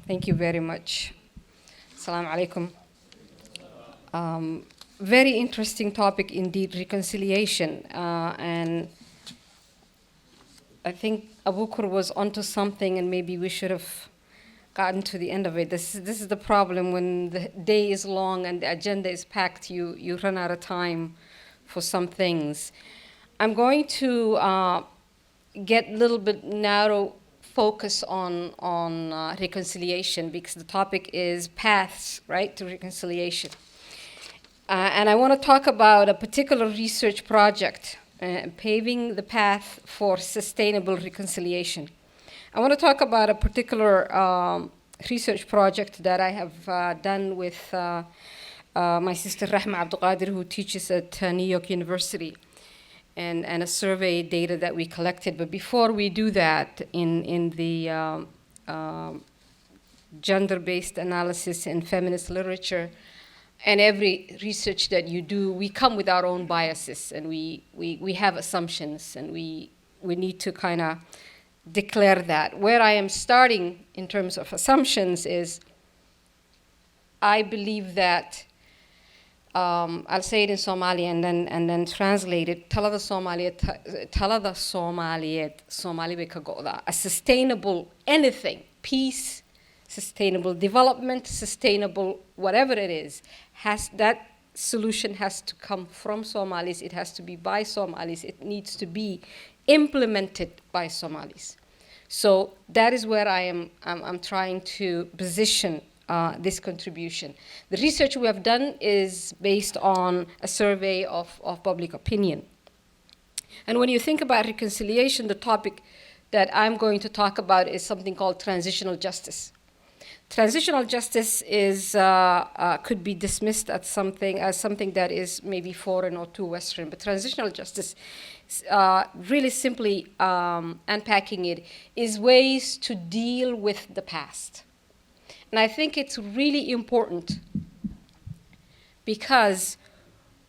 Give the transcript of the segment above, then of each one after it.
Thank you very much. Assalamu alaikum. Very interesting topic indeed, reconciliation. And I think Abukar was onto something, and maybe we should have gotten to the end of it. This is the problem when the day is long and the agenda is packed, you run out of time for some things. I'm going to get a little bit narrow focus on reconciliation, because the topic is paths, right, to reconciliation. And I want to talk about a particular research project, paving the path for sustainable reconciliation. I want to talk about a particular research project that I have done with my sister Rahma Abdulkadir, who teaches at New York University, and a survey data that we collected. But before we do that, in the gender-based analysis in feminist literature, and every research that you do, we come with our own biases, and we have assumptions, and we need to kind of declare that. Where I am starting in terms of assumptions is, I believe that, I'll say it in Somali and then translate it. Talada Somaliyeed, Somali bay ka go'daa. A sustainable anything, peace, sustainable development, sustainable whatever it is, that solution has to come from Somalis. It has to be by Somalis. It needs to be implemented by Somalis. So that is where I'm trying to position this contribution. The research we have done is based on a survey of public opinion. And when you think about reconciliation, the topic that I'm going to talk about is something called transitional justice. Transitional justice is could be dismissed as something that is maybe foreign or too Western, but transitional justice, really simply unpacking it, is ways to deal with the past. And I think it's really important, because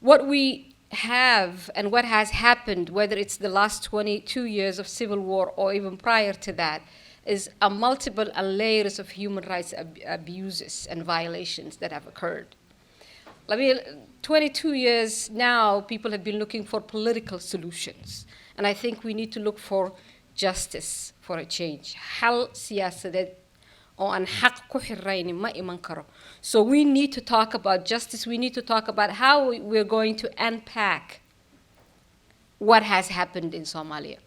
what we have and what has happened, whether it's the last 22 years of civil war or even prior to that, is a multiple layers of human rights abuses and violations that have occurred. 22 years now, people have been looking for political solutions. And I think we need to look for justice for a change. Hal siyaasadeed oo aan xaq ku xiraynin ma iman karo. So we need to talk about justice. We need to talk about how we're going to unpack what has happened in Somalia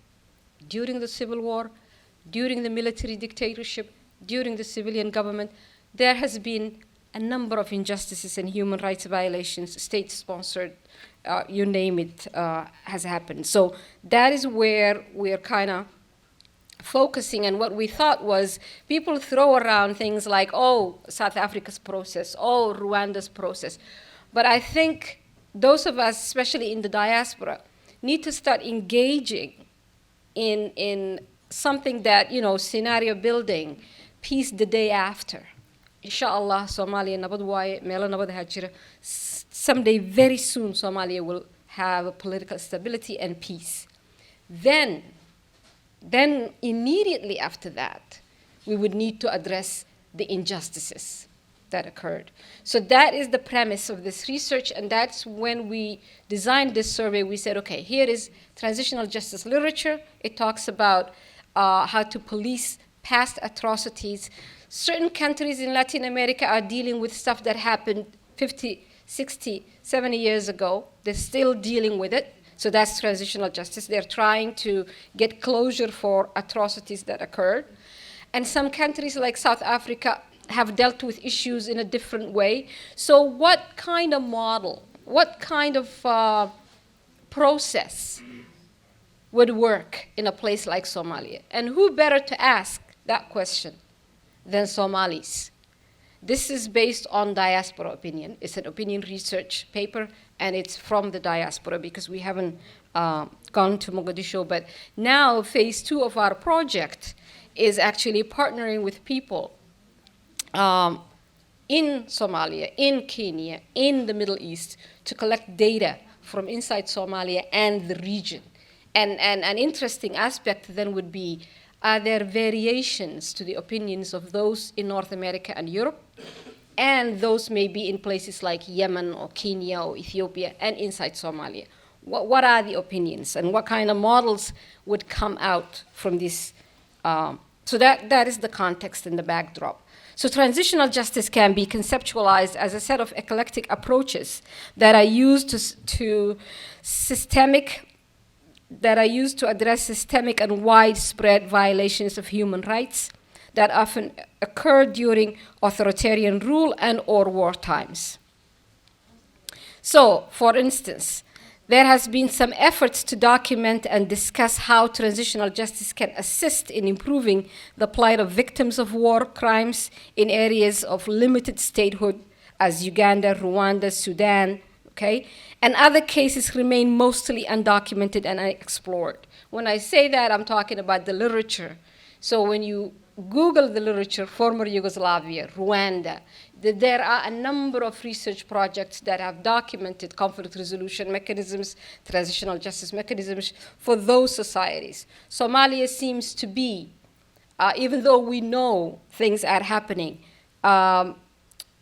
during the civil war, during the military dictatorship, during the civilian government. There has been a number of injustices and human rights violations, state-sponsored, you name it, has happened. So that is where we're kind of focusing. And what we thought was, people throw around things like, oh, South Africa's process, oh, Rwanda's process. But I think those of us, especially in the diaspora, need to start engaging in something that, scenario building, peace the day after. Inshallah, Somalia nabad waaye, meelo nabad ha jira. Someday, very soon, Somalia will have political stability and peace. Then immediately after that, we would need to address the injustices that occurred. So that is the premise of this research, and that's when we designed this survey. We said, okay, here is transitional justice literature. It talks about how to police past atrocities. Certain countries in Latin America are dealing with stuff that happened 50, 60, 70 years ago. They're still dealing with it. So that's transitional justice. They're trying to get closure for atrocities that occurred. And some countries like South Africa have dealt with issues in a different way. So what kind of model, what kind of process would work in a place like Somalia? And who better to ask that question than Somalis? This is based on diaspora opinion. It's an opinion research paper, and it's from the diaspora, because we haven't gone to Mogadishu. But now phase 2 of our project is actually partnering with people in Somalia, in Kenya, in the Middle East, to collect data from inside Somalia and the region. And an interesting aspect then would be Are there variations to the opinions of those in North America and Europe, and those maybe in places like Yemen or Kenya or Ethiopia and inside Somalia? What are the opinions, and what kind of models would come out from this? So that is the context and the backdrop. So transitional justice can be conceptualized as a set of eclectic approaches that are used to address systemic and widespread violations of human rights that often occur during authoritarian rule and or war times. So, for instance, there has been some efforts to document and discuss how transitional justice can assist in improving the plight of victims of war crimes in areas of limited statehood as Uganda, Rwanda, Sudan, okay? And other cases remain mostly undocumented and unexplored. When I say that, I'm talking about the literature. So when you Google the literature, former Yugoslavia, Rwanda, there are a number of research projects that have documented conflict resolution mechanisms, transitional justice mechanisms for those societies. Somalia seems to be, even though we know things are happening,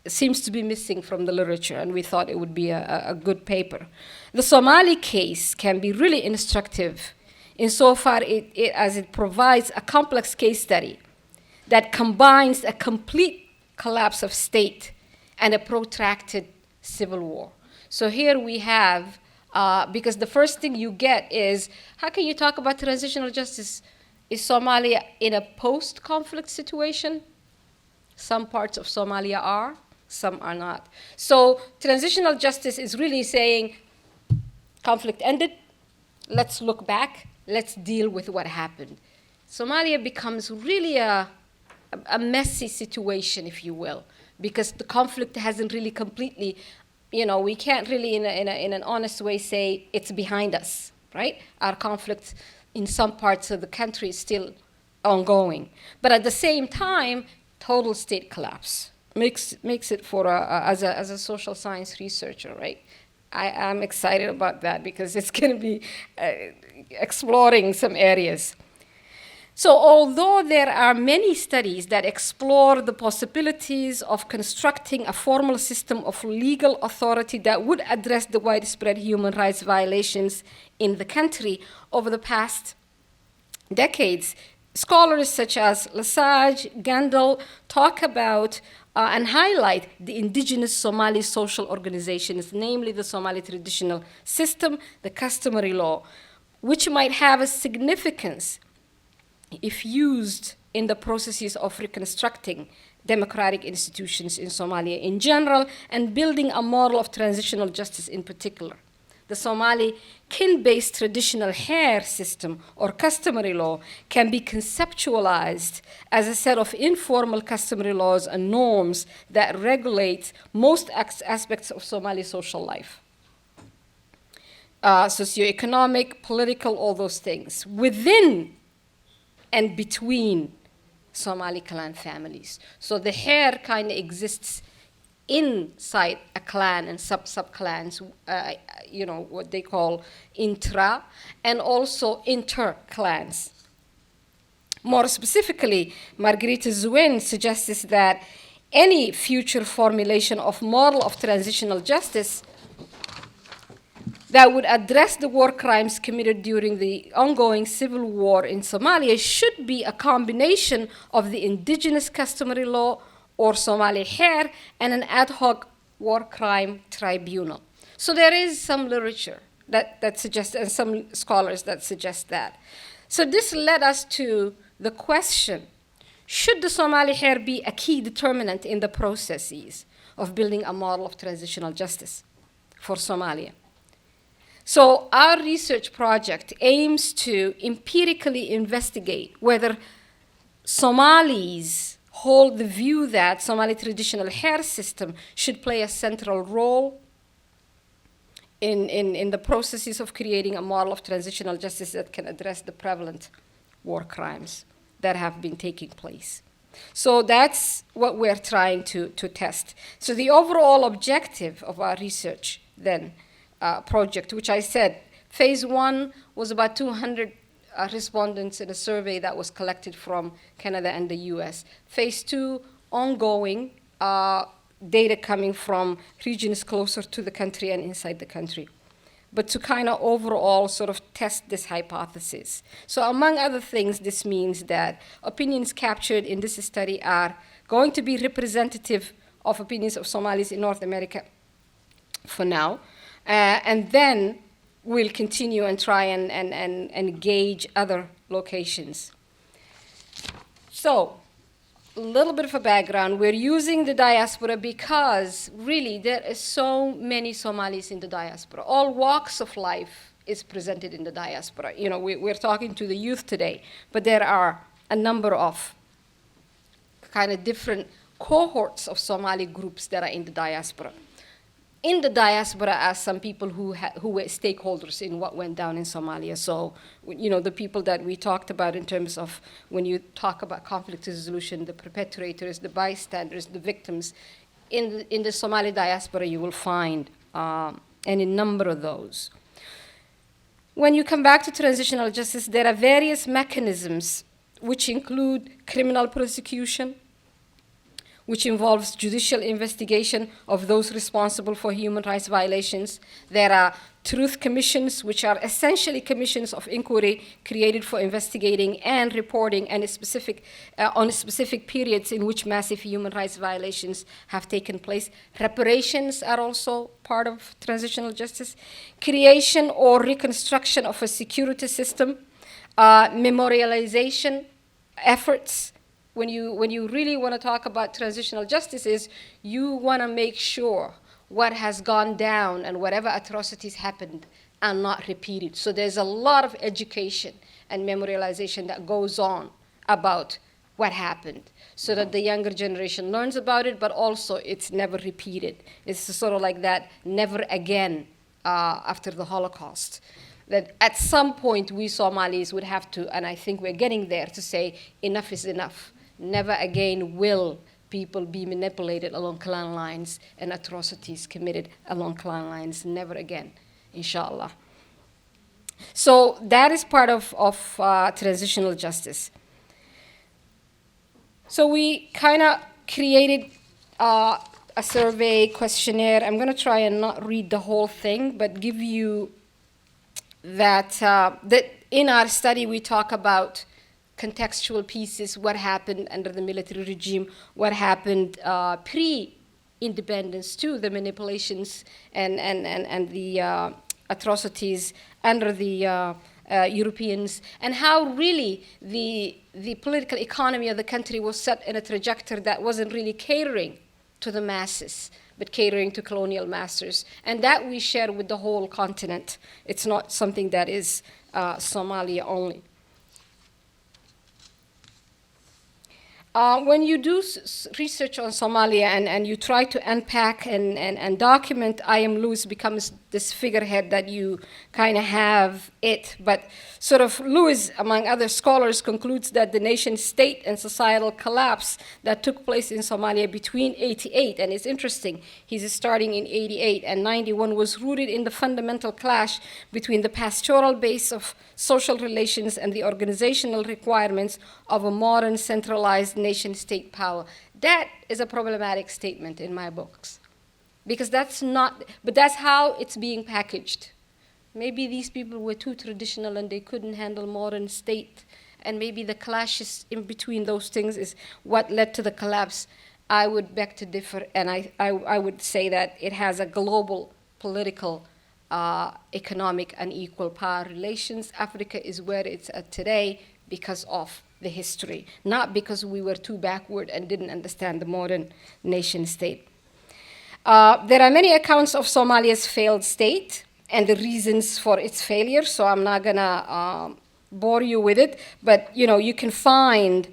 seems to be missing from the literature, and we thought it would be a good paper. The Somali case can be really instructive insofar as it provides a complex case study that combines a complete collapse of state and a protracted civil war. So here we have, because the first thing you get is, how can you talk about transitional justice? Is Somalia in a post-conflict situation? Some parts of Somalia are, some are not. So transitional justice is really saying, conflict ended, let's look back, let's deal with what happened. Somalia becomes really a messy situation, if you will, because the conflict hasn't really completely, we can't really in an honest way say it's behind us, right? Our conflict in some parts of the country is still ongoing. But at the same time, total state collapse makes it for as a social science researcher, right? I'm excited about that because it's going to be exploring some areas. So although there are many studies that explore the possibilities of constructing a formal system of legal authority that would address the widespread human rights violations in the country over the past decades, scholars such as Lesage, Gandel talk about and highlight the indigenous Somali social organizations, namely the Somali traditional system, the customary law, which might have a significance if used in the processes of reconstructing democratic institutions in Somalia in general and building a model of transitional justice in particular. The Somali kin-based traditional hair system or customary law can be conceptualized as a set of informal customary laws and norms that regulate most aspects of Somali social life. Socioeconomic, political, all those things. Within and between Somali clan families. So the hair kind of exists inside a clan and sub-clans, what they call intra, and also inter-clans. More specifically, Margarita Zuin suggests that any future formulation of model of transitional justice that would address the war crimes committed during the ongoing civil war in Somalia should be a combination of the indigenous customary law or Somali hair and an ad hoc war crime tribunal. So there is some literature that suggests, and some scholars that suggest that. So this led us to the question, should the Somali hair be a key determinant in the processes of building a model of transitional justice for Somalia? So our research project aims to empirically investigate whether Somalis hold the view that Somali traditional hair system should play a central role in the processes of creating a model of transitional justice that can address the prevalent war crimes that have been taking place. So that's what we're trying to test. So the overall objective of our research then project, which I said, phase one was about 200 respondents in a survey that was collected from Canada and the US. Phase 2, ongoing data coming from regions closer to the country and inside the country, but to kind of overall sort of test this hypothesis. So among other things, this means that opinions captured in this study are going to be representative of opinions of Somalis in North America for now, and then we'll continue and try and gauge other locations. So, a little bit of a background. We're using the diaspora because really there are so many Somalis in the diaspora. All walks of life is presented in the diaspora. You know, we're talking to the youth today, but there are a number of kind of different cohorts of Somali groups that are in the diaspora. In the diaspora are some people who were stakeholders in what went down in Somalia. So, you know, the people that we talked about in terms of when you talk about conflict resolution, the perpetrators, the bystanders, the victims, in the Somali diaspora you will find any number of those. When you come back to transitional justice, there are various mechanisms which include criminal prosecution, which involves judicial investigation of those responsible for human rights violations. There are truth commissions, which are essentially commissions of inquiry created for investigating and reporting on specific periods in which massive human rights violations have taken place. Reparations are also part of transitional justice. Creation or reconstruction of a security system, memorialization efforts. When you really want to talk about transitional justice is you want to make sure what has gone down and whatever atrocities happened are not repeated. So there's a lot of education and memorialization that goes on about what happened so that the younger generation learns about it, but also it's never repeated. It's sort of like that never again after the Holocaust. That at some point we Somalis would have to, and I think we're getting there, to say enough is enough. Never again will people be manipulated along clan lines and atrocities committed along clan lines. Never again, inshallah. So that is part of transitional justice. So we kind of created a survey questionnaire. I'm going to try and not read the whole thing, but give you that in our study we talk about contextual pieces, what happened under the military regime, what happened pre-independence too, the manipulations and the atrocities under the Europeans, and how really the political economy of the country was set in a trajectory that wasn't really catering to the masses, but catering to colonial masters. And that we share with the whole continent. It's not something that is Somalia only. When you do research on Somalia and you try to unpack and document, I am Lewis becomes this figurehead that you kind of have it. But sort of Lewis, among other scholars, concludes that the nation state and societal collapse that took place in Somalia between 88, and it's interesting, he's starting in 88 and 91, was rooted in the fundamental clash between the pastoral base of social relations and the organizational requirements of a modern centralized nation-state power. That is a problematic statement in my books, because that's not, but that's how it's being packaged. Maybe these people were too traditional and they couldn't handle modern state, and maybe the clashes in between those things is what led to the collapse. I would beg to differ, and I would say that it has a global political, economic, and equal power relations. Africa is where it's at today because of the history, not because we were too backward and didn't understand the modern nation state. There are many accounts of Somalia's failed state and the reasons for its failure, so I'm not gonna bore you with it, but you know, you can find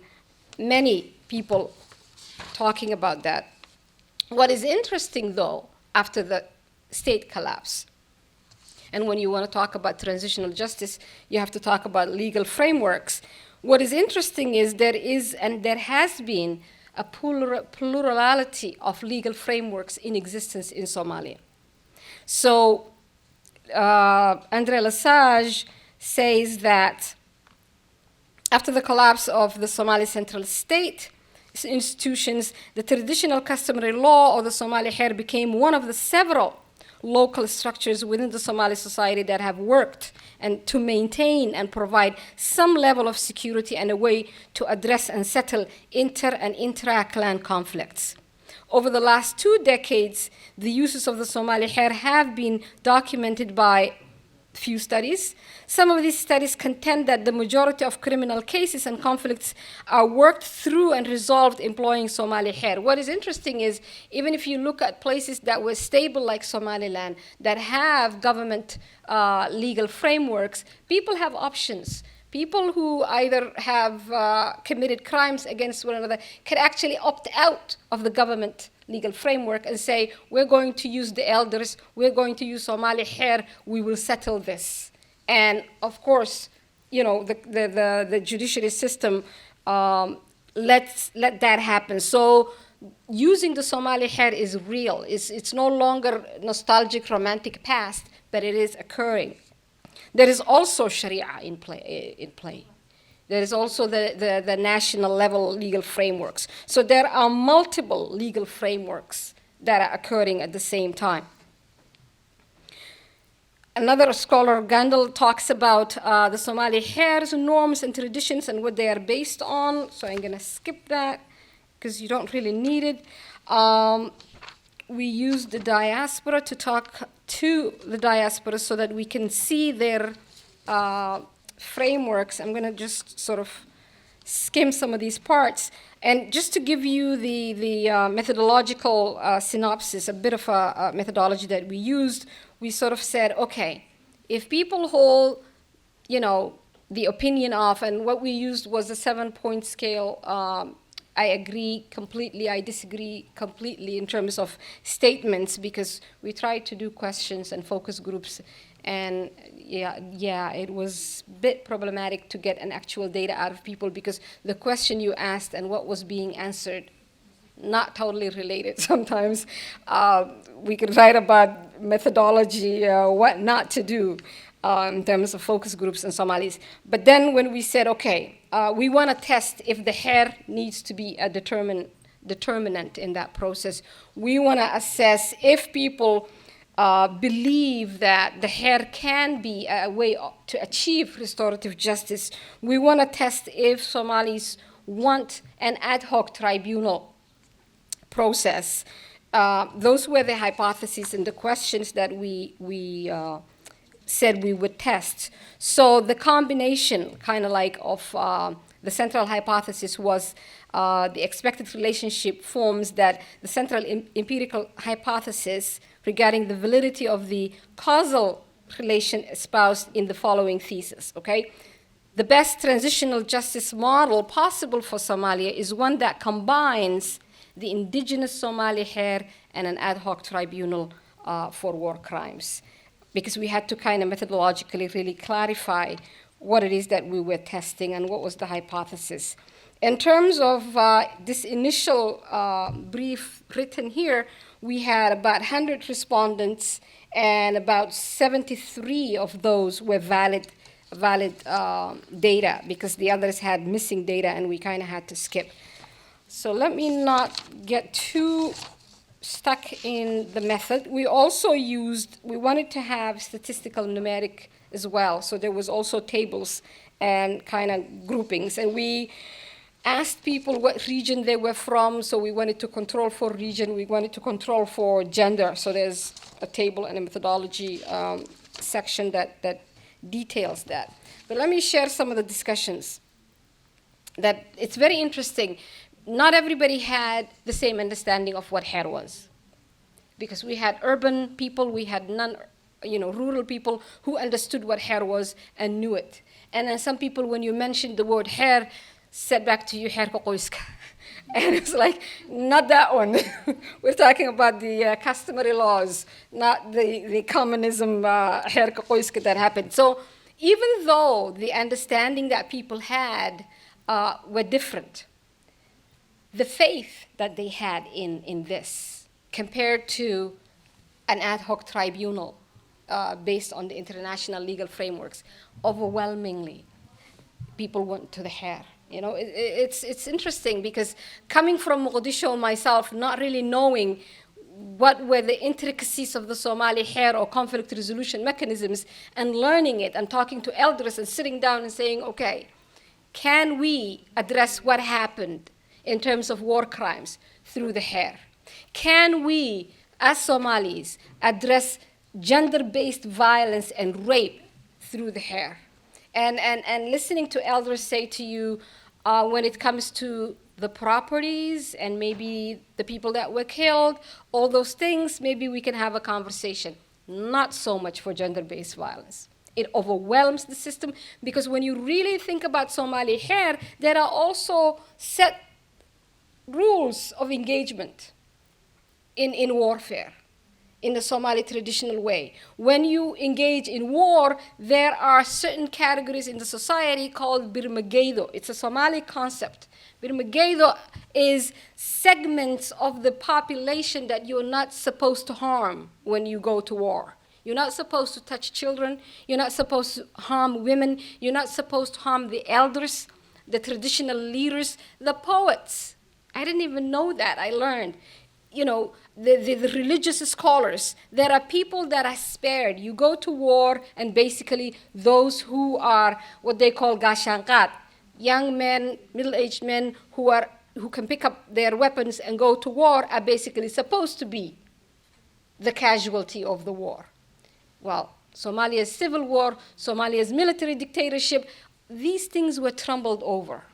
many people talking about that. What is interesting though, after the state collapse, and when you want to talk about transitional justice, you have to talk about legal frameworks. What is interesting is there is and there has been a plurality of legal frameworks in existence in Somalia. So Andre Lesage says that After the collapse of the Somali central state institutions, the traditional customary law of the Somali hair became one of the several local structures within the Somali society that have worked and to maintain and provide some level of security and a way to address and settle inter and intra-clan conflicts. Over the last 2 decades, the uses of the Somali hair have been documented by few studies. Some of these studies contend that the majority of criminal cases and conflicts are worked through and resolved employing Somali hair. What is interesting is, even if you look at places that were stable like Somaliland, that have government legal frameworks, people have options. People who either have committed crimes against one another can actually opt out of the government legal framework and say, we're going to use the elders, we're going to use Somali hair, we will settle this. And of course, you know, the judiciary system let that happen. So using the Somali hair is real. It's no longer nostalgic, romantic past, but it is occurring. There is also Sharia in play. There is also the national level legal frameworks. So there are multiple legal frameworks that are occurring at the same time. Another scholar, Gandel, talks about the Somali hairs, norms, and traditions and what they are based on. So I'm going to skip that because you don't really need it. We use the diaspora to talk to the diaspora so that we can see their frameworks. I'm going to just sort of skim some of these parts. And just to give you the methodological synopsis, a bit of a methodology that we used, we sort of said, okay, if people hold, you know, the opinion of, and what we used was a 7-point scale, I agree completely, I disagree completely in terms of statements, because we tried to do questions and focus groups, and yeah, it was a bit problematic to get an actual data out of people because the question you asked and what was being answered, not totally related sometimes. We could write about methodology, what not to do in terms of focus groups and Somalis. But then when we said, okay, we want to test if the hair needs to be a determinant in that process. We want to assess if people believe that the hair can be a way to achieve restorative justice. We want to test if Somalis want an ad hoc tribunal process. Those were the hypotheses and the questions that we said we would test. So the combination, kind of like, of the central hypothesis was the expected relationship forms that the central empirical hypothesis regarding the validity of the causal relation espoused in the following thesis, okay? The best transitional justice model possible for Somalia is one that combines the indigenous Somali hair and an ad hoc tribunal for war crimes, because we had to kind of methodologically really clarify what it is that we were testing and what was the hypothesis. In terms of this initial brief written here, we had about 100 respondents, and about 73 of those were valid data, because the others had missing data and we kind of had to skip. So let me not get too stuck in the method. We also we wanted to have statistical numeric as well. So there was also tables and kind of groupings. And we asked people what region they were from. So we wanted to control for region. We wanted to control for gender. So there's a table and a methodology section that details that. But let me share some of the discussions. That it's very interesting. Not everybody had the same understanding of what hair was, because we had urban people, we had rural people who understood what hair was and knew it. And then some people, when you mentioned the word hair, said back to you, hair ka qoyska. And it's like, not that one. We're talking about the customary laws, not the communism hair ka qoyska that happened. So even though the understanding that people had were different, the faith that they had in this compared to an ad hoc tribunal based on the international legal frameworks, overwhelmingly, people went to the hair. You know, it's interesting because coming from Mogadishu myself, not really knowing what were the intricacies of the Somali hair or conflict resolution mechanisms, and learning it and talking to elders and sitting down and saying, okay, can we address what happened in terms of war crimes through the hair? Can we, as Somalis, address gender-based violence and rape through the hair? And listening to elders say to you, when it comes to the properties and maybe the people that were killed, all those things, maybe we can have a conversation. Not so much for gender-based violence. It overwhelms the system because when you really think about Somali hair, there are also set rules of engagement in warfare, in the Somali traditional way. When you engage in war, there are certain categories in the society called birmagedo. It's a Somali concept. Birmagedo is segments of the population that you're not supposed to harm when you go to war. You're not supposed to touch children. You're not supposed to harm women. You're not supposed to harm the elders, the traditional leaders, the poets. I didn't even know that. I learned. You know, the religious scholars, there are people that are spared. You go to war, and basically those who are what they call gashankat, young men, middle-aged men who can pick up their weapons and go to war are basically supposed to be the casualty of the war. Well, Somalia's civil war, Somalia's military dictatorship, these things were trampled over.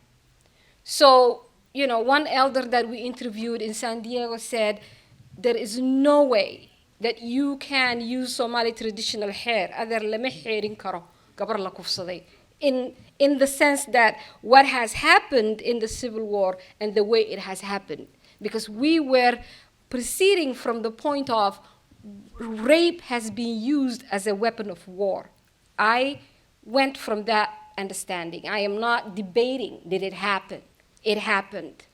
So, you know, one elder that we interviewed in San Diego said, there is no way that you can use Somali traditional hair in the sense that what has happened in the civil war and the way it has happened. Because we were proceeding from the point of rape has been used as a weapon of war. I went from that understanding. I am not debating, did it happen? It happened.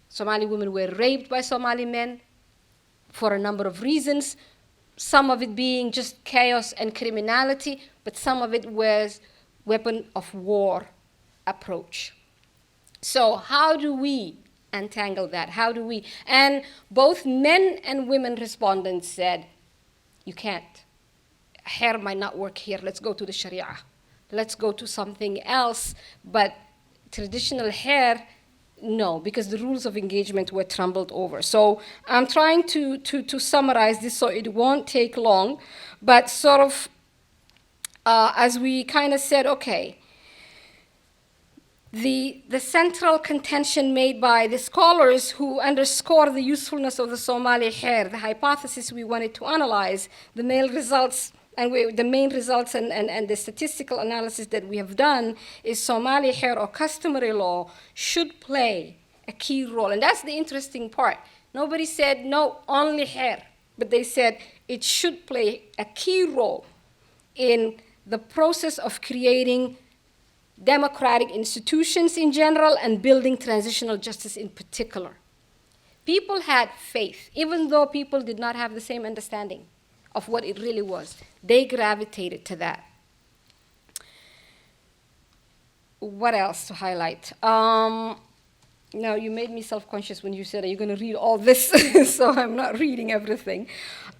Somali women were raped by Somali men for a number of reasons, some of it being just chaos and criminality, but some of it was weapon of war approach. So how do we untangle that? How do we? And both men and women respondents said, you can't. Hair might not work here. Let's go to the Sharia. Let's go to something else. But traditional hair, no, because the rules of engagement were trampled over. So I'm trying to summarize this so it won't take long, but sort of as we kind of said, okay, the central contention made by the scholars who underscore the usefulness of the Somali hair, the hypothesis we wanted to analyze, the main results and the statistical analysis that we have done is Somali hair or customary law should play a key role. And that's the interesting part. Nobody said no, only hair, but they said it should play a key role in the process of creating democratic institutions in general and building transitional justice in particular. People had faith, even though people did not have the same understanding of what it really was. They gravitated to that. What else to highlight? Now, you made me self-conscious when you said, are you going to read all this? So I'm not reading everything.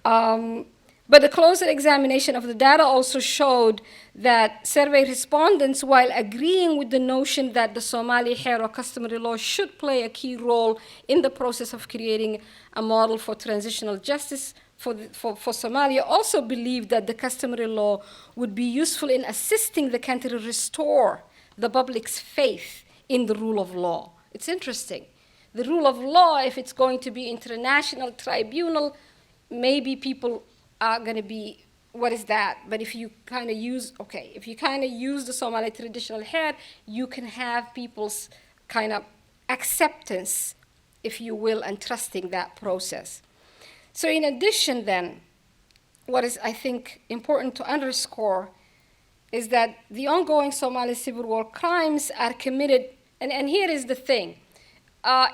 But the closer examination of the data also showed that survey respondents, while agreeing with the notion that the Somali hair or customary law should play a key role in the process of creating a model for transitional justice for Somalia, also believed that the customary law would be useful in assisting the country restore the public's faith in the rule of law. It's interesting. The rule of law, if it's going to be international tribunal, maybe people are going to be, what is that? But if you kind of use, if you kind of use the Somali traditional hair, you can have people's kind of acceptance, if you will, and trusting that process. So in addition then, what is, I think, important to underscore is that the ongoing Somali civil war crimes are committed, and here is the thing.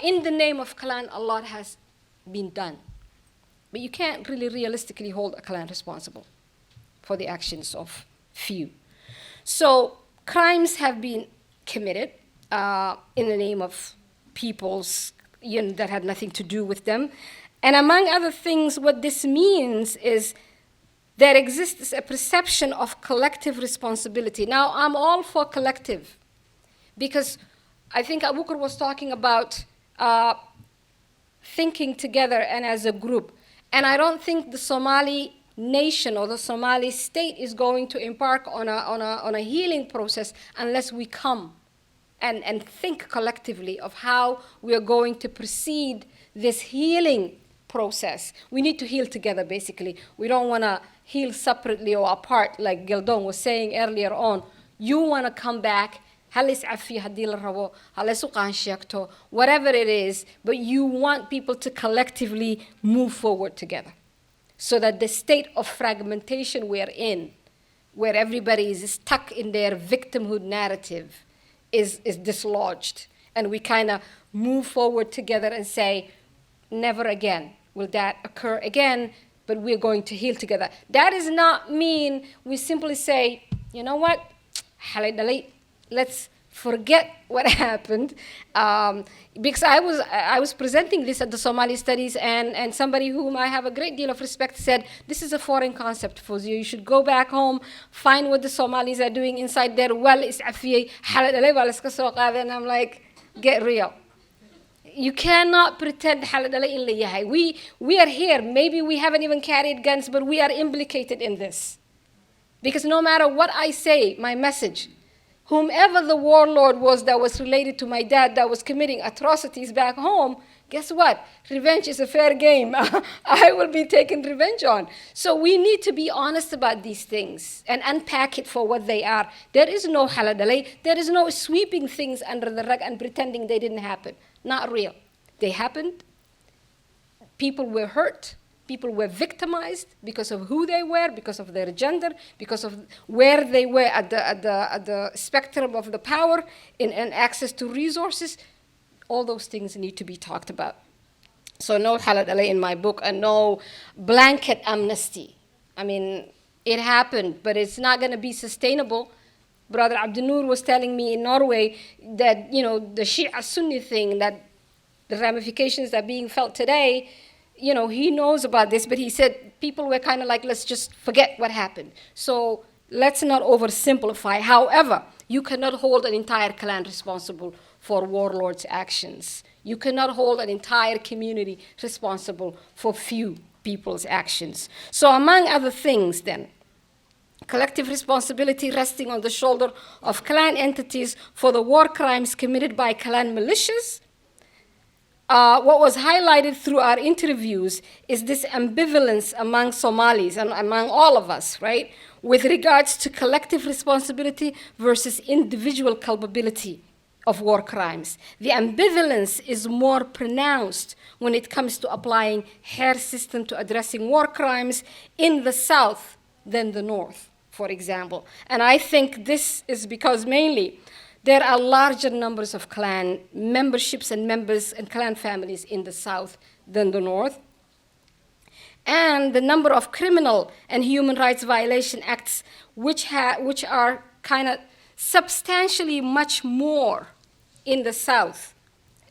In the name of clan, a lot has been done. But you can't really realistically hold a clan responsible for the actions of few. So crimes have been committed in the name of peoples that had nothing to do with them. And among other things, what this means is there exists a perception of collective responsibility. Now, I'm all for collective, because I think Abukar was talking about thinking together and as a group. And I don't think the Somali nation or the Somali state is going to embark on a healing process unless we come and think collectively of how we are going to proceed this healing process. We need to heal together, basically. We don't want to heal separately or apart, like Gildon was saying earlier on. You want to come back, whatever it is, but you want people to collectively move forward together, so that the state of fragmentation we're in, where everybody is stuck in their victimhood narrative, is dislodged. And we kind of move forward together and say, never again will that occur again, but we're going to heal together. That does not mean we simply say, you know what, let's forget what happened. Because I was presenting this at the Somali Studies, and somebody whom I have a great deal of respect said, this is a foreign concept for you. You should go back home, find what the Somalis are doing inside their well. And I'm like, get real. You cannot pretend we are here. Maybe we haven't even carried guns, but we are implicated in this. Because no matter what I say, my message, whomever the warlord was that was related to my dad that was committing atrocities back home, guess what? Revenge is a fair game. I will be taking revenge on. So we need to be honest about these things and unpack it for what they are. There is no haladalay. There is no sweeping things under the rug and pretending they didn't happen. Not real. They happened. People were hurt. People were victimized because of who they were, because of their gender, because of where they were at the spectrum of the power and access to resources. All those things need to be talked about. So no halal alay in my book, and no blanket amnesty. I mean, it happened, but it's not going to be sustainable. Brother Abdunur was telling me in Norway that, the Shia-Sunni thing, that the ramifications that are being felt today, he knows about this, but he said people were kind of like, let's just forget what happened. So let's not oversimplify. However, you cannot hold an entire clan responsible for warlords' actions. You cannot hold an entire community responsible for few people's actions. So among other things then, collective responsibility resting on the shoulder of clan entities for the war crimes committed by clan militias. What was highlighted through our interviews is this ambivalence among Somalis and among all of us, right, with regards to collective responsibility versus individual culpability of war crimes. The ambivalence is more pronounced when it comes to applying hair system to addressing war crimes in the South than the North, for example. And I think this is because mainly there are larger numbers of clan memberships and members and clan families in the South than the North. And the number of criminal and human rights violation acts which are kind of substantially much more in the South.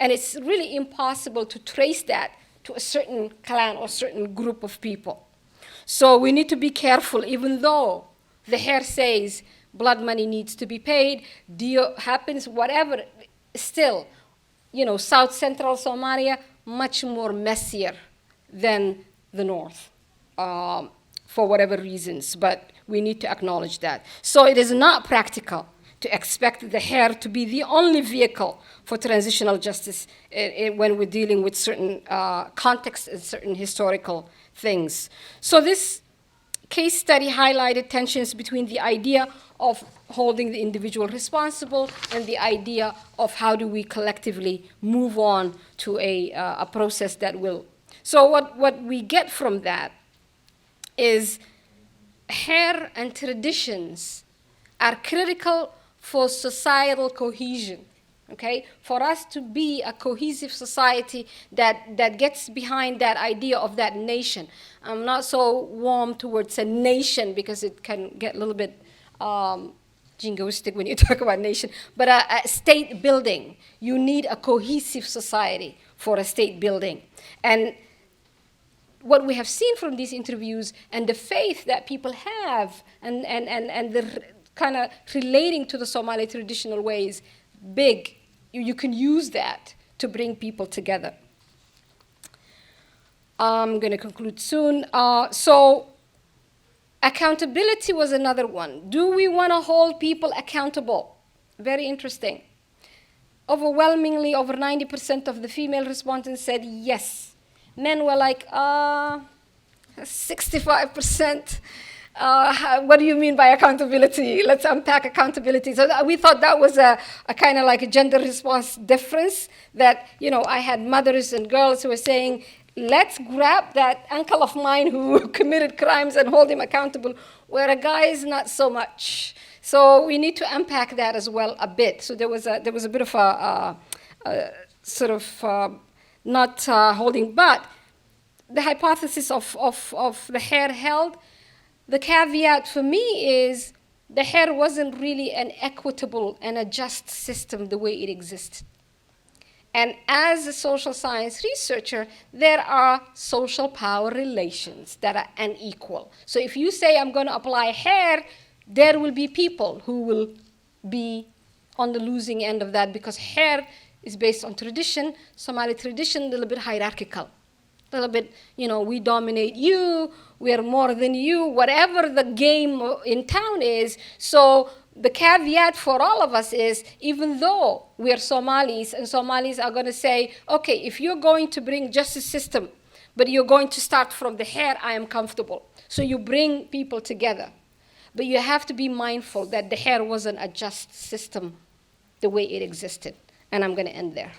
And it's really impossible to trace that to a certain clan or certain group of people. So we need to be careful, even though the hair says blood money needs to be paid, deal happens, whatever, still, South Central Somalia, much more messier than the North, for whatever reasons, but we need to acknowledge that. So it is not practical to expect the hair to be the only vehicle for transitional justice when we're dealing with certain contexts and certain historical things. So this case study highlighted tensions between the idea of holding the individual responsible and the idea of how do we collectively move on to a process that will. So what we get from that is hair and traditions are critical for societal cohesion. Okay, for us to be a cohesive society that gets behind that idea of that nation. I'm not so warm towards a nation because it can get a little bit jingoistic when you talk about nation, but a state building. You need a cohesive society for a state building. And what we have seen from these interviews and the faith that people have and the kind of relating to the Somali traditional ways, big, you can use that to bring people together. I'm going to conclude soon. So accountability was another one. Do we want to hold people accountable? Very interesting. Overwhelmingly, over 90% of the female respondents said yes. Men were like, 65%. What do you mean by accountability? Let's unpack accountability. So we thought that was a kind of like a gender response difference, that, you know, I had mothers and girls who were saying, let's grab that uncle of mine who committed crimes and hold him accountable, where a guy is not so much. So we need to unpack that as well a bit. So there was a bit of a sort of not holding, but the hypothesis of the hair held. The caveat for me is the hair wasn't really an equitable and a just system the way it existed. And as a social science researcher, there are social power relations that are unequal. So if you say I'm going to apply hair, there will be people who will be on the losing end of that, because hair is based on tradition, Somali tradition, a little bit hierarchical. A little bit, you know, we dominate you, we are more than you, whatever the game in town is. So the caveat for all of us is, even though we are Somalis, and Somalis are going to say, okay, if you're going to bring justice system, but you're going to start from the hair, I am comfortable. So you bring people together. But you have to be mindful that the hair wasn't a just system the way it existed. And I'm going to end there.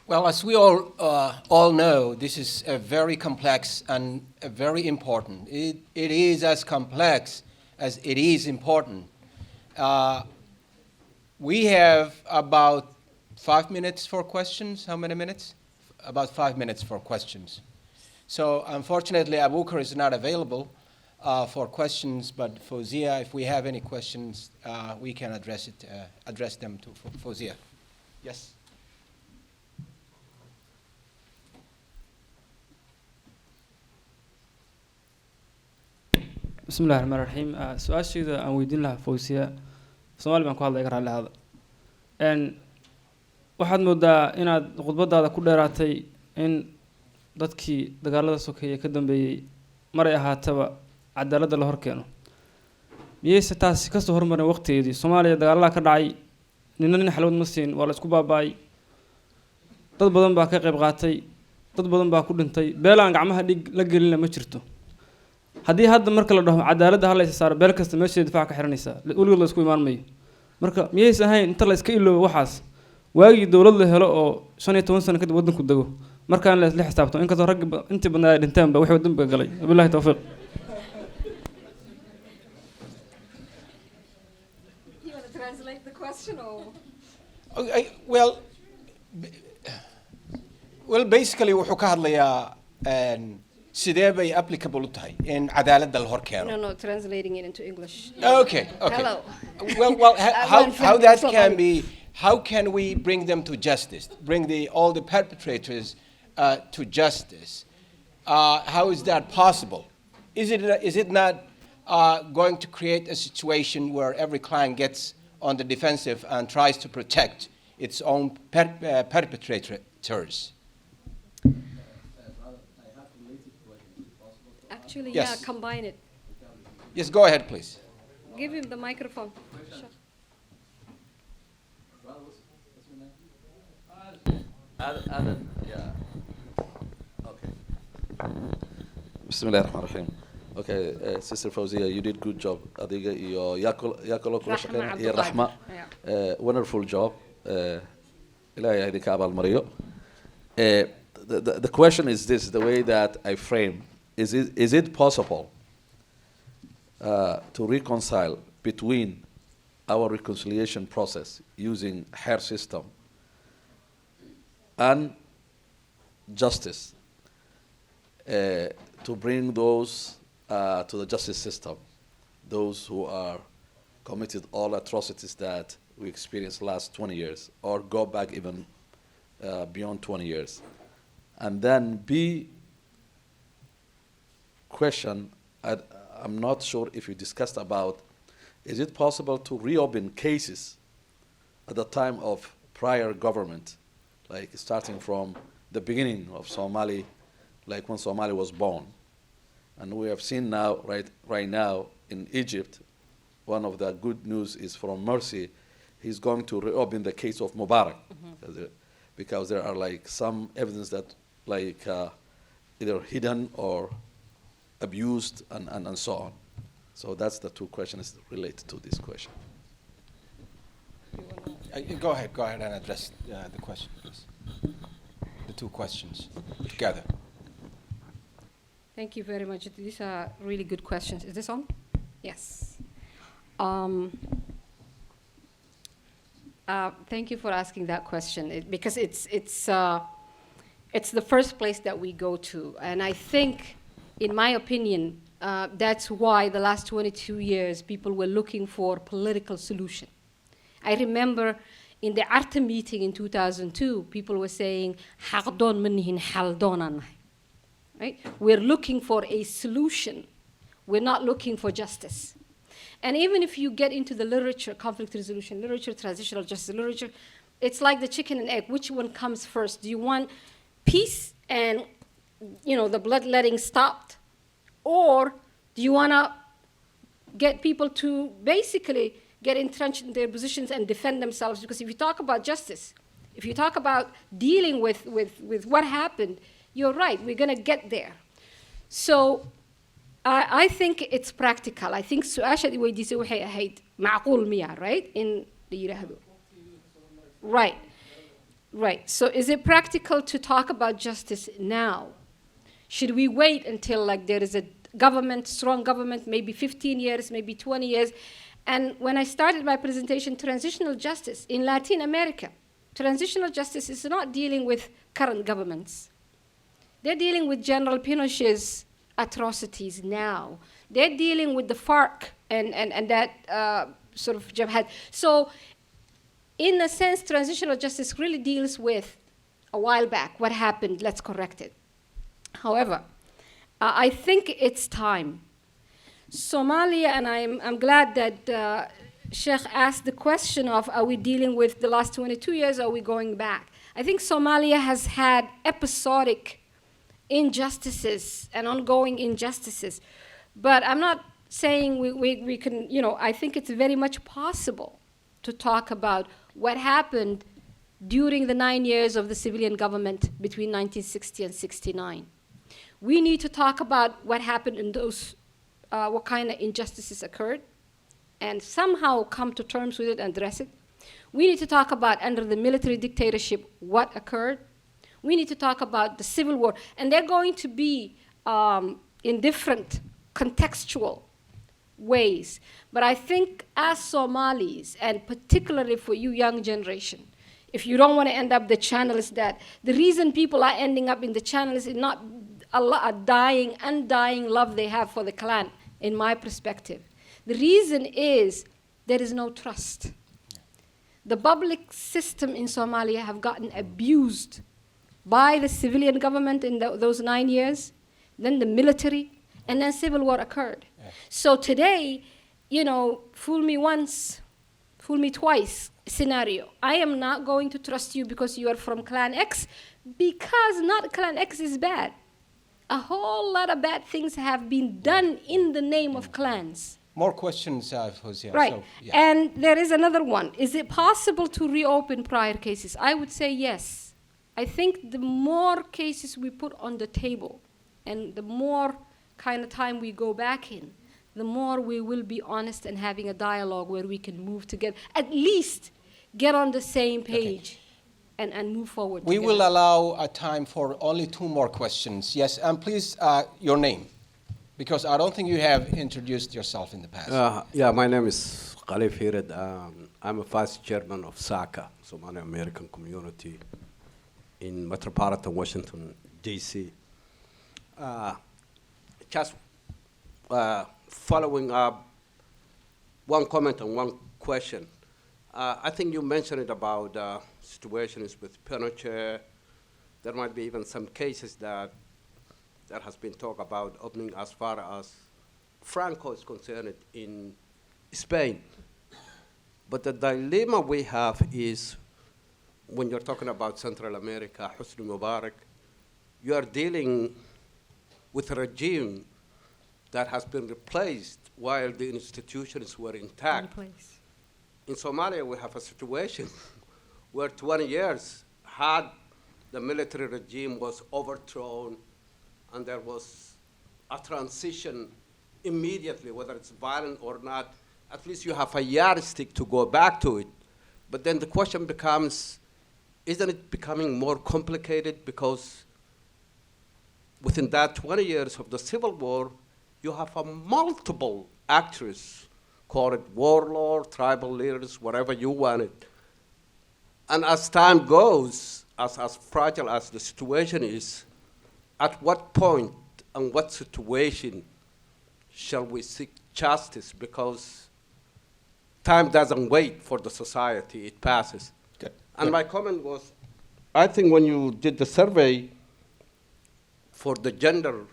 Well, as we all know, this is a very complex and a very important. It is as complex as it is important. We have about 5 minutes for questions. How many minutes? About 5 minutes for questions. So unfortunately, Abdulkadir is not available for questions, but Fowsia, if we have any questions, we can address them to Fowsia. Yes. بسم الله الرحمن الرحيم سؤال شيء أن ويدين لها فوسيا Somali baan ku hadlay gaar lahada waxaad moodaa inaad khudbadaada ku dheeraatay in dadkii dagaalada sokeeye ka dambeeyay maray ahaataba cadaaladda la hor keeno miyayse taasi ka soo hormarin waqtigeedii Soomaaliya dagaalada ka dhacay nin xalwad ma siin waa la isku baabay dad badan baa ka qayb qaatay dad badan baa ku dhintay beelaan gacmaha dhig la gelina ma jirto haddii hadda marka la dhaho cadaaladda hal la saaro beel kasta meesheeda difaac ka xiranaysa weligood la isku imaan mayo marka miyayse ahayn inta la iska iloobo waxaas waagii dawlad la helo oo 15 sano kadib wadanku dago markaan la xisaabto in ka soo rag intii badnaa ay dhinteen ba wixii dambiga galay billahi tawfiiq. You want to translate the question or? Okay, well, basically wuxuu ka hadlayaa sidee bay applicable u tahay in cadaaladda la hor keeno. No, translating it into English. Okay. Hello. Well, how that can be, how can we bring them to justice, bring all the perpetrators to justice? How is that possible? Is it not going to create a situation where every client gets on the defensive and tries to protect its own perpetrators? Actually, Yes. yeah, combine it. Yes, go ahead, please. Give him the microphone. Sure. Adam, yeah. Okay. Bismillah ar-Rahman ar-Rahim. Okay, Sister Fowsia, you did good job. Adiga iyo yakolo kula shaqeynay iyo Rahma. Wonderful job. Ilaahay idinka abaal mariyo. The question is this, the way that I frame. Is it possible to reconcile between our reconciliation process using hair system and justice? to bring those to the justice system, those who are committed all atrocities that we experienced last 20 years, or go back even beyond 20 years. And then B, question, I'm not sure if you discussed about, is it possible to reopen cases at the time of prior government, like starting from the beginning of Somali, like when Somali was born? And we have seen now, right now in Egypt, one of the good news is from Mercy, he's going to reopen the case of Mubarak, because there are like some evidence that like either hidden or abused and so on. So that's the two questions related to this question. Go ahead and address the question, please. The two questions together. Thank you very much. These are really good questions. Is this on? Yes. Thank you for asking that question, because it's the first place that we go to. And I think, in my opinion, that's why the last 22 years people were looking for political solution. I remember in the ARTA meeting in 2002, people were saying, right? We're looking for a solution. We're not looking for justice. And even if you get into the literature, conflict resolution literature, transitional justice literature, it's like the chicken and egg. Which one comes first? Do you want peace and the bloodletting stopped? Or do you want to get people to basically get entrenched in their positions and defend themselves? Because if you talk about justice, if you talk about dealing with what happened, you're right, we're going to get there. So I think it's practical. I think su-aasha di weydiisay waxay ahayd macquul miya, right? In the yiraahdo. Right. So is it practical to talk about justice now? Should we wait until like there is a government, strong government, maybe 15 years, maybe 20 years? And when I started my presentation, transitional justice in Latin America, transitional justice is not dealing with current governments. They're dealing with General Pinochet's atrocities now. They're dealing with the FARC and that sort of jabhat. So in a sense, transitional justice really deals with a while back, what happened, let's correct it. However, I think it's time. Somalia, and I'm glad that Sheikh asked the question of, are we dealing with the last 22 years, or are we going back? I think Somalia has had episodic injustices and ongoing injustices. But I'm not saying we can, I think it's very much possible to talk about what happened during the 9 years of the civilian government between 1960 and 69. We need to talk about what happened in those, what kind of injustices occurred, and somehow come to terms with it and address it. We need to talk about, under the military dictatorship, what occurred. We need to talk about the civil war, and they're going to be in different contextual ways. But I think as Somalis, and particularly for you young generation, if you don't want to end up the channels that, the reason people are ending up in the channels is not a dying, undying love they have for the clan, in my perspective. The reason is there is no trust. The public system in Somalia have gotten abused by the civilian government in those 9 years, then the military, and then civil war occurred. Yeah. So today, fool me once, fool me twice scenario. I am not going to trust you because you are from Clan X, because not Clan X is bad. A whole lot of bad things have been done in the name of clans. More questions, Fowsia. Right, so, yeah. And there is another one. Is it possible to reopen prior cases? I would say yes. I think the more cases we put on the table and the more kind of time we go back in, the more we will be honest and having a dialogue where we can move together, at least get on the same page and move forward We together. will allow a time for only 2 more questions. Yes, and please, your name, because I don't think you have introduced yourself in the past. My name is Khalif Hired. I'm a vice chairman of SACA, Somali American Community, in metropolitan Washington, D.C. Just following up one comment and one question. I think you mentioned it about situations with Pinochet. There might be even some cases that has been talked about opening as far as Franco is concerned in Spain. But the dilemma we have is when you're talking about Central America, Hosni Mubarak, you are dealing with a regime that has been replaced while the institutions were intact. In Somalia, we have a situation where 20 years had the military regime was overthrown and there was a transition immediately, whether it's violent or not, at least you have a yardstick to go back to it. But then the question becomes, isn't it becoming more complicated because within that 20 years of the civil war, you have a multiple actors, call it warlord, tribal leaders, whatever you want it. And as time goes, as fragile as the situation is, at what point and what situation shall we seek justice? Because time doesn't wait for the society, it passes. Good. And my comment was, I think when you did the survey for the gender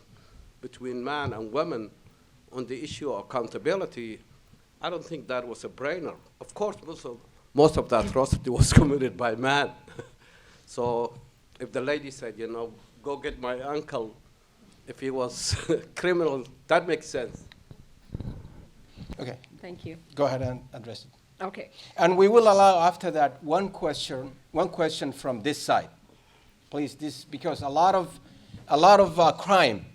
between man and woman on the issue of accountability, I don't think that was a brainer. Of course, most of the atrocity was committed by man. So if the lady said, you know, go get my uncle, if he was criminal, that makes sense. Okay, Thank you. go ahead and address it. Okay. And we will allow after that one question from this side. Please, this, because a lot of crime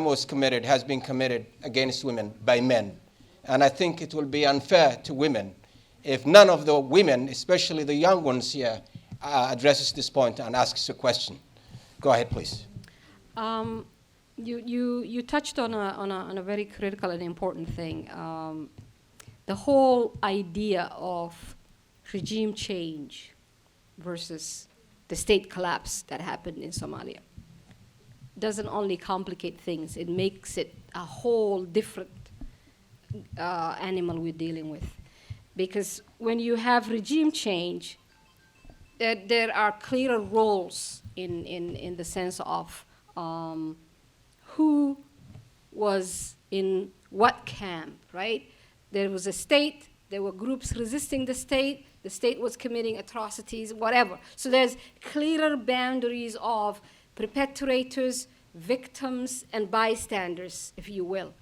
was committed, has been committed against women by men. And I think it will be unfair to women if none of the women, especially the young ones here, addresses this point and asks a question. Go ahead, please. You touched on a very critical and important thing. The whole idea of regime change versus the state collapse that happened in Somalia doesn't only complicate things, it makes it a whole different animal we're dealing with. Because when you have regime change, there are clearer roles in the sense of who was in what camp, right? There was a state, there were groups resisting the state was committing atrocities, whatever. So there's clearer boundaries of perpetrators, victims, and bystanders, if you will.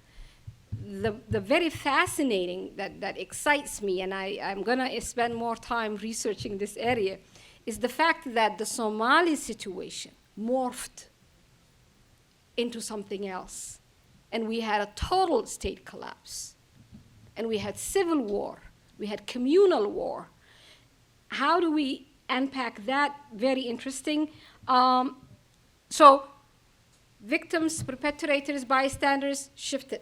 The very fascinating, that excites me, and I'm gonna spend more time researching this area, is the fact that the Somali situation morphed into something else. And we had a total state collapse. And we had civil war. We had communal war. How do we unpack that? Very interesting. So victims, perpetrators, bystanders shifted.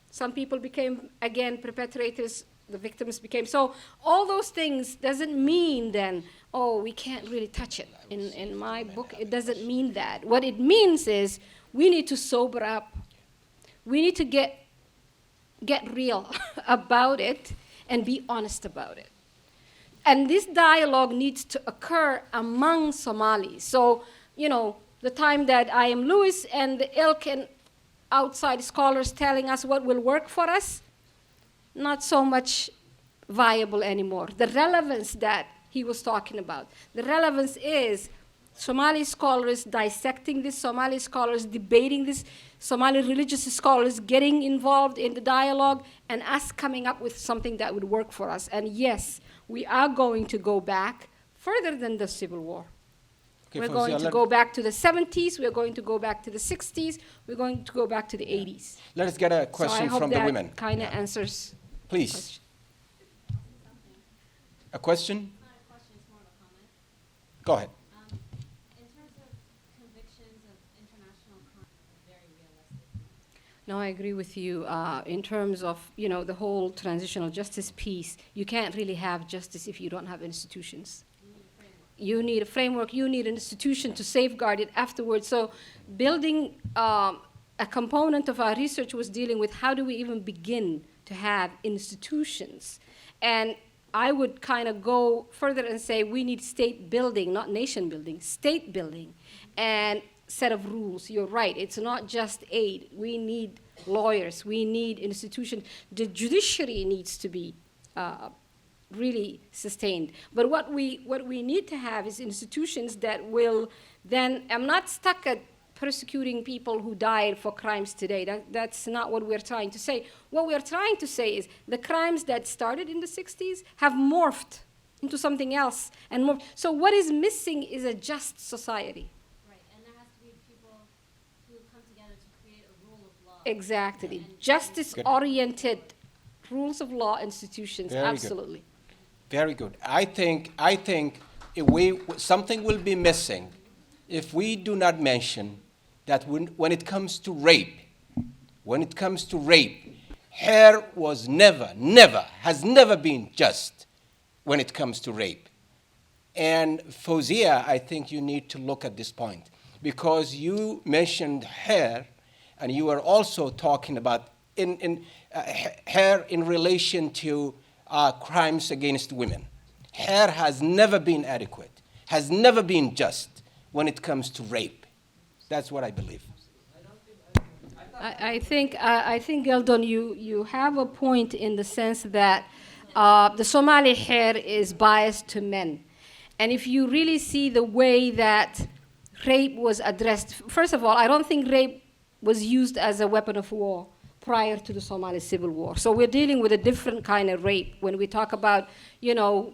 Some people became, again, perpetrators, the victims became. So all those things doesn't mean then, oh, we can't really touch it. In my book, it doesn't mean that. What it means is we need to sober up. We need to get real about it and be honest about it. And this dialogue needs to occur among Somalis. So, you know, the time that I am Lewis and the ilk and outside scholars telling us what will work for us, not so much viable anymore. The relevance that he was talking about, the relevance is Somali scholars dissecting this, Somali scholars debating this, Somali religious scholars getting involved in the dialogue, and us coming up with something that would work for us. And yes, we are going to go back further than the Civil War. Okay, we're going to go back to the 70s, we're going to go back to the 60s, we're going to go back to the 80s. Let us get a question from the women. Kind of answers. Please. A question? Not a question, it's more of a comment. Go ahead. In terms of convictions of international crime, very realistic. No, I agree with you. In terms of, you know, the whole transitional justice piece, you can't really have justice if you don't have institutions. you need a framework, you need an institution to safeguard it afterwards. So building a component of our research was dealing with how do we even begin to have institutions. And I would kind of go further and say we need state building, not nation building, state building, and set of rules. You're right, it's not just aid. We need lawyers, we need institutions. The judiciary needs to be really sustained. But what we need to have is institutions that will then, I'm not stuck at persecuting people who died for crimes today. That's not what we're trying to say. What we're trying to say is the crimes that started in the 60s have morphed into something else. And more. So what is missing is a just society. Right, and there has to be people who come together to create a rule of law. Exactly. Justice-oriented rules of law institutions, Very good. absolutely. Very good. I think if something will be missing if we do not mention that when it comes to rape, hair was has never been just when it comes to rape. And Fowsia, I think you need to look at this point because you mentioned hair, and you are also talking about hair in relation to crimes against women. Hair has never been adequate, has never been just when it comes to rape. That's what I believe. I think, Geldon, you have a point in the sense that the Somali hair is biased to men. And if you really see the way that rape was addressed, first of all, I don't think rape was used as a weapon of war prior to the Somali civil war. So we're dealing with a different kind of rape when we talk about, but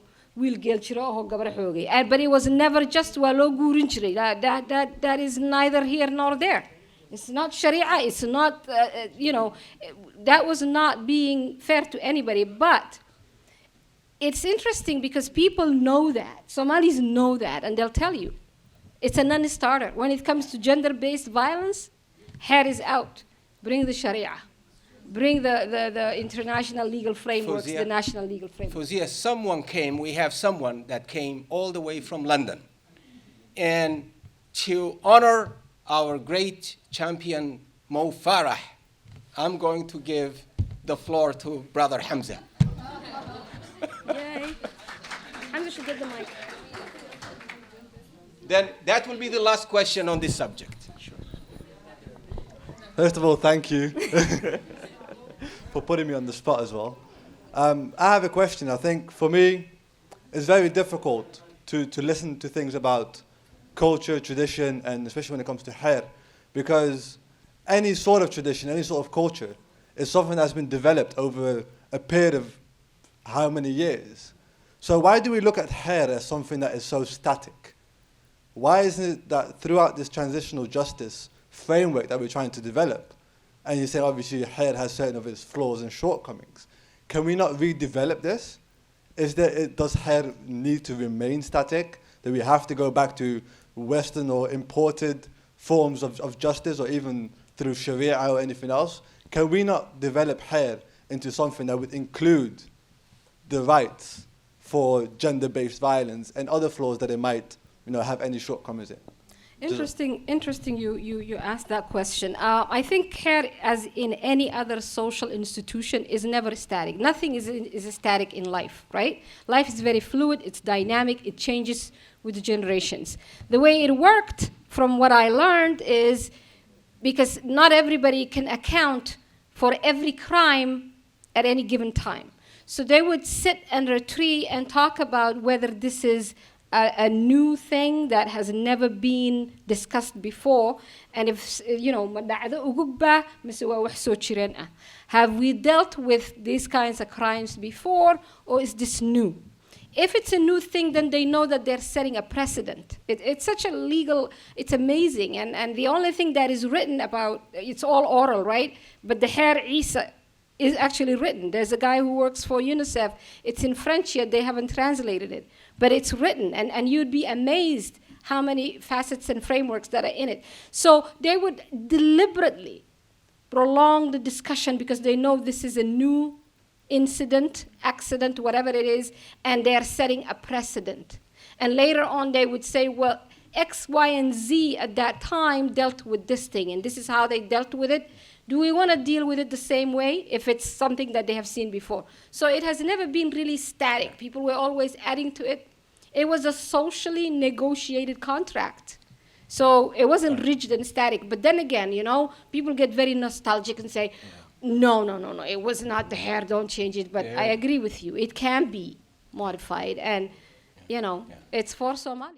it was never just that is neither here nor there. It's not Sharia, it's not, that was not being fair to anybody. But it's interesting because people know that, Somalis know that, and they'll tell you. It's a non-starter. When it comes to gender-based violence, hair is out. Bring the Sharia. Bring the international legal frameworks, Fowsia, the national legal frameworks. Fowsia, we have someone that came all the way from London. And to honor our great champion, Mo Farah, I'm going to give the floor to Brother Hamza. Yay. Hamza should get the mic. Then that will be the last question on this subject. First of all, thank you for putting me on the spot as well. I have a question. I think for me, it's very difficult to listen to things about culture, tradition, and especially when it comes to hair, because any sort of tradition, any sort of culture is something that's been developed over a period of how many years. So why do we look at hair as something that is so static? Why isn't it that throughout this transitional justice framework that we're trying to develop, and you say obviously hair has certain of its flaws and shortcomings, can we not redevelop this? Does hair need to remain static? Do we have to go back to Western or imported forms of justice, or even through Sharia or anything else? Can we not develop hair into something that would include the rights for gender-based violence and other flaws that it might have any shortcomings in? Interesting you asked that question. I think hair, as in any other social institution, is never static. Nothing is static in life, right? Life is very fluid, it's dynamic, it changes with the generations. The way it worked, from what I learned, is because not everybody can account for every crime at any given time. So they would sit under a tree and talk about whether this is a new thing that has never been discussed before, and if have we dealt with these kinds of crimes before, or is this new? If it's a new thing, then they know that they're setting a precedent. It's such a legal, it's amazing, and the only thing that is written about, it's all oral, right? But the Hair Isa is actually written. There's a guy who works for UNICEF. It's in French yet, they haven't translated it. But it's written, and you'd be amazed how many facets and frameworks that are in it. So they would deliberately prolong the discussion because they know this is a new incident, accident, whatever it is, and they're setting a precedent. And later on, they would say, well, X, Y, and Z at that time dealt with this thing, and this is how they dealt with it. Do we want to deal with it the same way if it's something that they have seen before? So it has never been really static. People were always adding to it. It was a socially negotiated contract. So it wasn't rigid and static. But then again, you know, people get very nostalgic and say, no, it was not the hair, don't change it. But I agree with you. It can be modified. And, you know, it's for Somali.